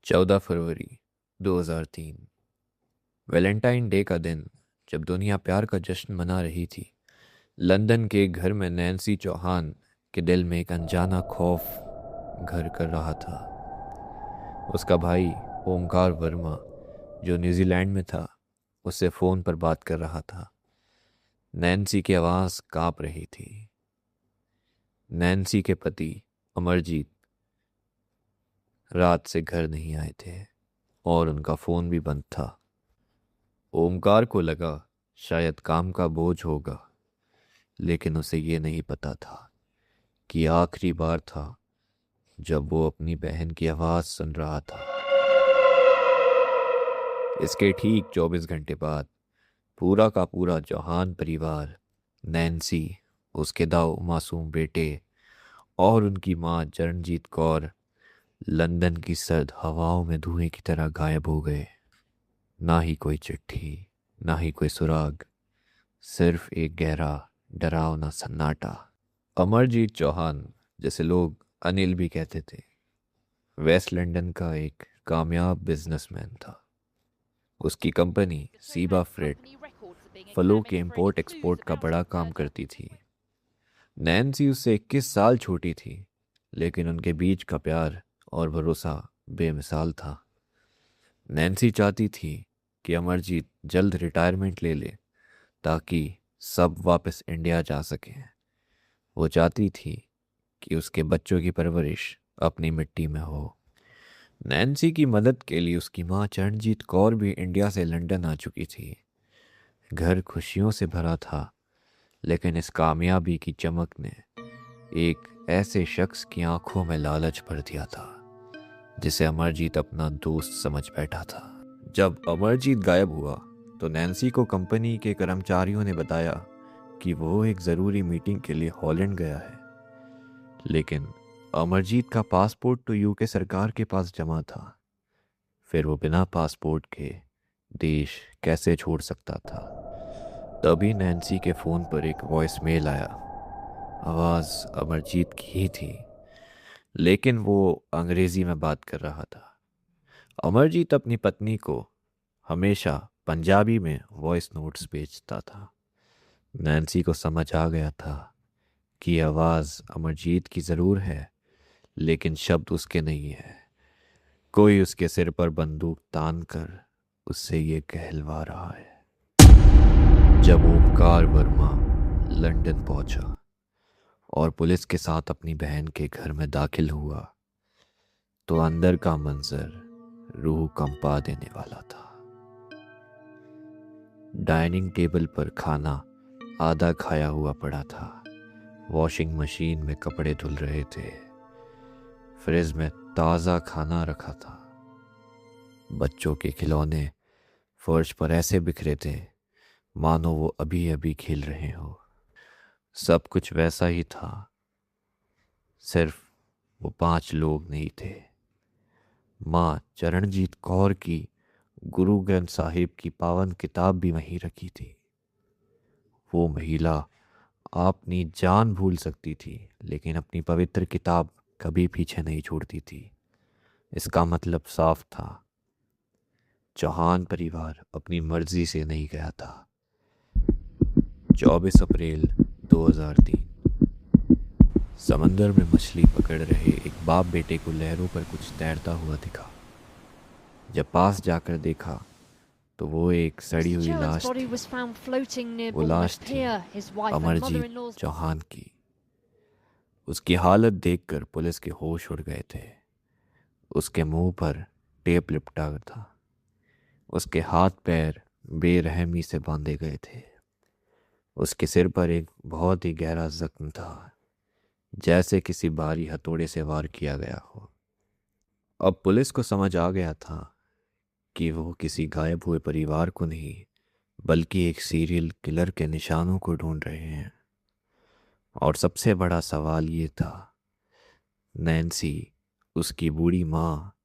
14 फरवरी 2003। Valentine day का दिन, जब दुनिया प्यार का जश्न मना रही थी, लंदन के एक घर में नैन्सी चौहान के दिल में एक अनजाना खौफ घर कर रहा था। उसका भाई ओमकार वर्मा, जो न्यूजीलैंड में था, उससे फ़ोन पर बात कर रहा था। नैन्सी की आवाज़ कांप रही थी। नैन्सी के पति अमरजीत रात से घर नहीं आए थे और उनका फ़ोन भी बंद था। ओमकार को लगा शायद काम का बोझ होगा, लेकिन उसे ये नहीं पता था कि आखिरी बार था जब वो अपनी बहन की आवाज़ सुन रहा था। इसके ठीक 24 घंटे बाद पूरा का पूरा चौहान परिवार, नैन्सी, उसके दो मासूम बेटे और उनकी माँ चरणजीत कौर, लंदन की सर्द हवाओं में धुएं की तरह गायब हो गए। ना ही कोई चिट्ठी, ना ही कोई सुराग, सिर्फ एक गहरा डरावना सन्नाटा। अमरजीत चौहान, जैसे लोग अनिल भी कहते थे, वेस्ट लंदन का एक कामयाब बिजनेसमैन था। उसकी कंपनी सीबा फ्रेट फलों के इंपोर्ट एक्सपोर्ट का बड़ा काम करती थी। नैन्सी उससे 21 साल छोटी थी, लेकिन उनके बीच का प्यार और भरोसा बेमिसाल था। नैन्सी चाहती थी कि अमरजीत जल्द रिटायरमेंट ले ले ताकि सब वापस इंडिया जा सकें। वो चाहती थी कि उसके बच्चों की परवरिश अपनी मिट्टी में हो। नैन्सी की मदद के लिए उसकी माँ चरणजीत कौर भी इंडिया से लंदन आ चुकी थी। घर खुशियों से भरा था, लेकिन इस कामयाबी की चमक ने एक ऐसे शख्स की आंखों में लालच भर दिया था जिसे अमरजीत अपना दोस्त समझ बैठा था। जब अमरजीत गायब हुआ तो नैन्सी को कंपनी के कर्मचारियों ने बताया कि वो एक ज़रूरी मीटिंग के लिए हॉलैंड गया है, लेकिन अमरजीत का पासपोर्ट तो यूके सरकार के पास जमा था। फिर वो बिना पासपोर्ट के देश कैसे छोड़ सकता था? तभी नैन्सी के फ़ोन पर एक वॉइस मेल आया। आवाज़ अमरजीत की ही थी, लेकिन वो अंग्रेज़ी में बात कर रहा था। अमरजीत अपनी पत्नी को हमेशा पंजाबी में वॉइस नोट्स भेजता था। नैन्सी को समझ आ गया था कि आवाज़ अमरजीत की ज़रूर है, लेकिन शब्द उसके नहीं है। कोई उसके सिर पर बंदूक तान कर उससे ये कहलवा रहा है। जब ओमकार वर्मा लंदन पहुंचा और पुलिस के साथ अपनी बहन के घर में दाखिल हुआ, तो अंदर का मंजर रूह कंपा देने वाला था। डाइनिंग टेबल पर खाना आधा खाया हुआ पड़ा था। वॉशिंग मशीन में कपड़े धुल रहे थे। फ्रिज में ताज़ा खाना रखा था। बच्चों के खिलौने फर्श पर ऐसे बिखरे थे मानो वो अभी अभी खेल रहे हो। सब कुछ वैसा ही था, सिर्फ वो 5 लोग नहीं थे। माँ चरणजीत कौर की गुरु ग्रंथ साहिब की पावन किताब भी वहीं रखी थी। वो महिला अपनी जान भूल सकती थी, लेकिन अपनी पवित्र किताब कभी पीछे नहीं छोड़ती थी। इसका मतलब साफ था, चौहान परिवार अपनी मर्जी से नहीं गया था। 24 अप्रैल 2003। समंदर में मछली पकड़ रहे एक बाप बेटे को लहरों पर कुछ तैरता हुआ दिखा। जब पास जाकर देखा तो वो एक सड़ी हुई लाश थी। वो लाश थी अमरजीत चौहान की। उसकी हालत देखकर पुलिस के होश उड़ गए थे। उसके मुंह पर टेप लिपटा था। उसके हाथ पैर बेरहमी से बांधे गए थे। उसके सिर पर एक बहुत ही गहरा जख्म था, जैसे किसी भारी हथौड़े से वार किया गया हो। अब पुलिस को समझ आ गया था कि वो किसी गायब हुए परिवार को नहीं, बल्कि एक सीरियल किलर के निशानों को ढूंढ रहे हैं। और सबसे बड़ा सवाल ये था, नैन्सी, उसकी बूढ़ी माँ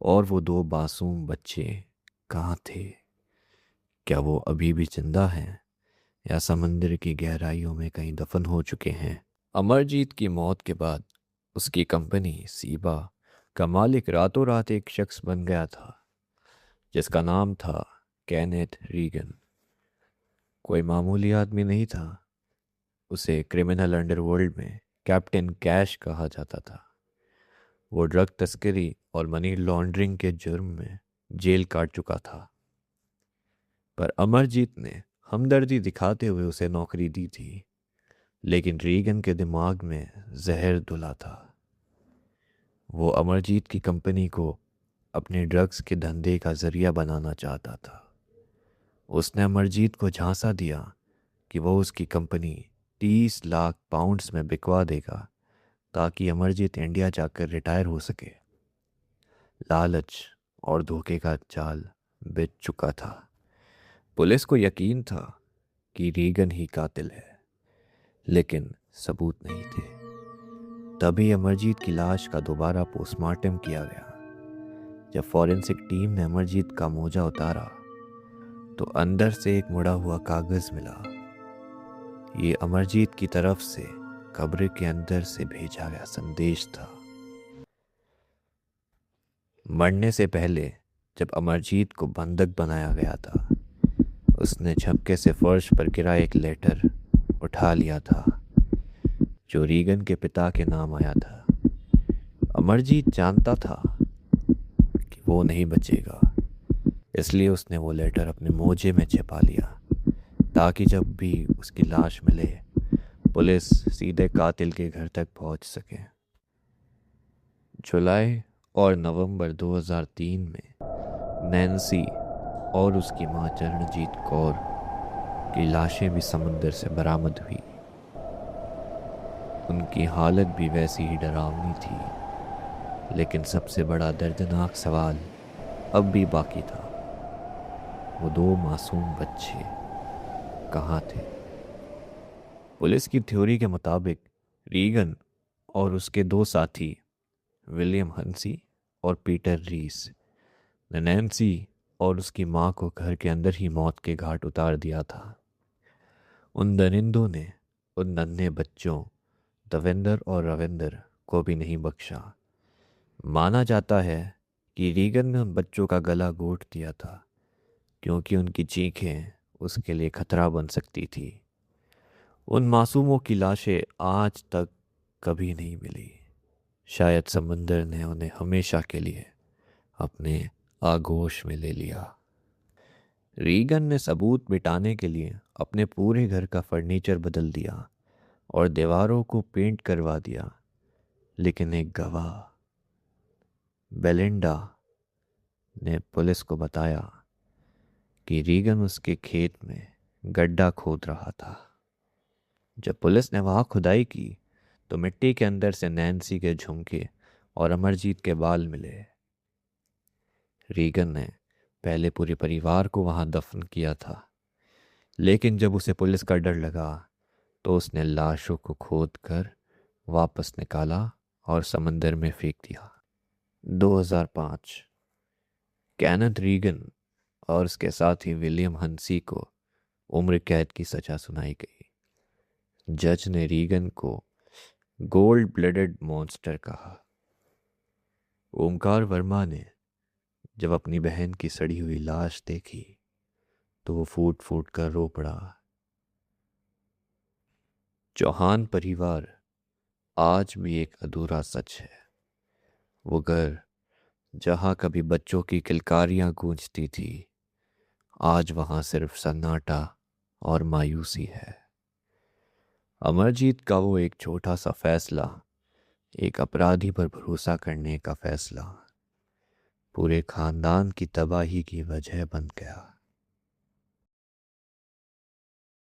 और वो 2 मासूम बच्चे कहाँ थे? क्या वो अभी भी जिंदा हैं या समंदर की गहराइयों में कहीं दफन हो चुके हैं? अमरजीत की मौत के बाद उसकी कंपनी सीबा का मालिक रातों रात एक शख्स बन गया था जिसका नाम था केनेथ रीगन। कोई मामूली आदमी नहीं था। उसे क्रिमिनल अंडरवर्ल्ड में कैप्टन कैश कहा जाता था। वो ड्रग तस्करी और मनी लॉन्ड्रिंग के जुर्म में जेल काट चुका था। पर अमरजीत ने हमदर्दी दिखाते हुए उसे नौकरी दी थी, लेकिन रीगन के दिमाग में जहर घुला था। वो अमरजीत की कंपनी को अपने ड्रग्स के धंधे का जरिया बनाना चाहता था। उसने अमरजीत को झांसा दिया कि वो उसकी कंपनी 30 लाख पाउंड्स में बिकवा देगा ताकि अमरजीत इंडिया जाकर रिटायर हो सके। लालच और धोखे का जाल बिछ चुका था। पुलिस को यकीन था कि रीगन ही कातिल है, लेकिन सबूत नहीं थे। तभी अमरजीत की लाश का दोबारा पोस्टमार्टम किया गया। जब फॉरेंसिक टीम ने अमरजीत का मोजा उतारा तो अंदर से एक मुड़ा हुआ कागज मिला। ये अमरजीत की तरफ से कब्र के अंदर से भेजा गया संदेश था। मरने से पहले जब अमरजीत को बंधक बनाया गया था, उसने झपके से फर्श पर गिरा एक लेटर उठा लिया था जो रीगन के पिता के नाम आया था। अमरजीत जानता था कि वो नहीं बचेगा, इसलिए उसने वो लेटर अपने मोजे में छिपा लिया ताकि जब भी उसकी लाश मिले पुलिस सीधे कातिल के घर तक पहुंच सके। जुलाई और नवंबर 2003 में नैन्सी और उसकी मां चरणजीत कौर की लाशें भी समुंदर से बरामद हुई। उनकी हालत भी वैसी ही डरावनी थी, लेकिन सबसे बड़ा दर्दनाक सवाल अब भी बाकी था। वो 2 मासूम बच्चे कहाँ थे? पुलिस की थ्योरी के मुताबिक रीगन और उसके 2 साथी विलियम हंसी और पीटर रीस ने नैन्सी और उसकी मां को घर के अंदर ही मौत के घाट उतार दिया था। उन दरिंदों ने उन नन्हे बच्चों देवेंद्र और रविंदर को भी नहीं बख्शा। माना जाता है कि रीगन ने उन बच्चों का गला घोंट दिया था क्योंकि उनकी चीखें उसके लिए खतरा बन सकती थी। उन मासूमों की लाशें आज तक कभी नहीं मिली। शायद समंदर ने उन्हें हमेशा के लिए अपने आगोश में ले लिया। रीगन ने सबूत मिटाने के लिए अपने पूरे घर का फर्नीचर बदल दिया और दीवारों को पेंट करवा दिया, लेकिन एक गवाह बेलिंडा ने पुलिस को बताया कि रीगन उसके खेत में गड्ढा खोद रहा था। जब पुलिस ने वहां खुदाई की तो मिट्टी के अंदर से नैन्सी के झुमके और अमरजीत के बाल मिले। रीगन ने पहले पूरे परिवार को वहां दफन किया था, लेकिन जब उसे पुलिस का डर लगा तो उसने लाशों को खोद कर वापस निकाला और समंदर में फेंक दिया। 2005 केनेथ रीगन और उसके साथी विलियम हंसी को उम्र कैद की सजा सुनाई गई। जज ने रीगन को गोल्ड ब्लडेड मॉन्स्टर कहा। ओमकार वर्मा ने जब अपनी बहन की सड़ी हुई लाश देखी तो वो फूट फूट कर रो पड़ा। चौहान परिवार आज भी एक अधूरा सच है। वो घर जहां कभी बच्चों की किलकारियां गूंजती थी, आज वहां सिर्फ सन्नाटा और मायूसी है। अमरजीत का वो एक छोटा सा फैसला, एक अपराधी पर भरोसा करने का फैसला, पूरे खानदान की तबाही की वजह बन गया।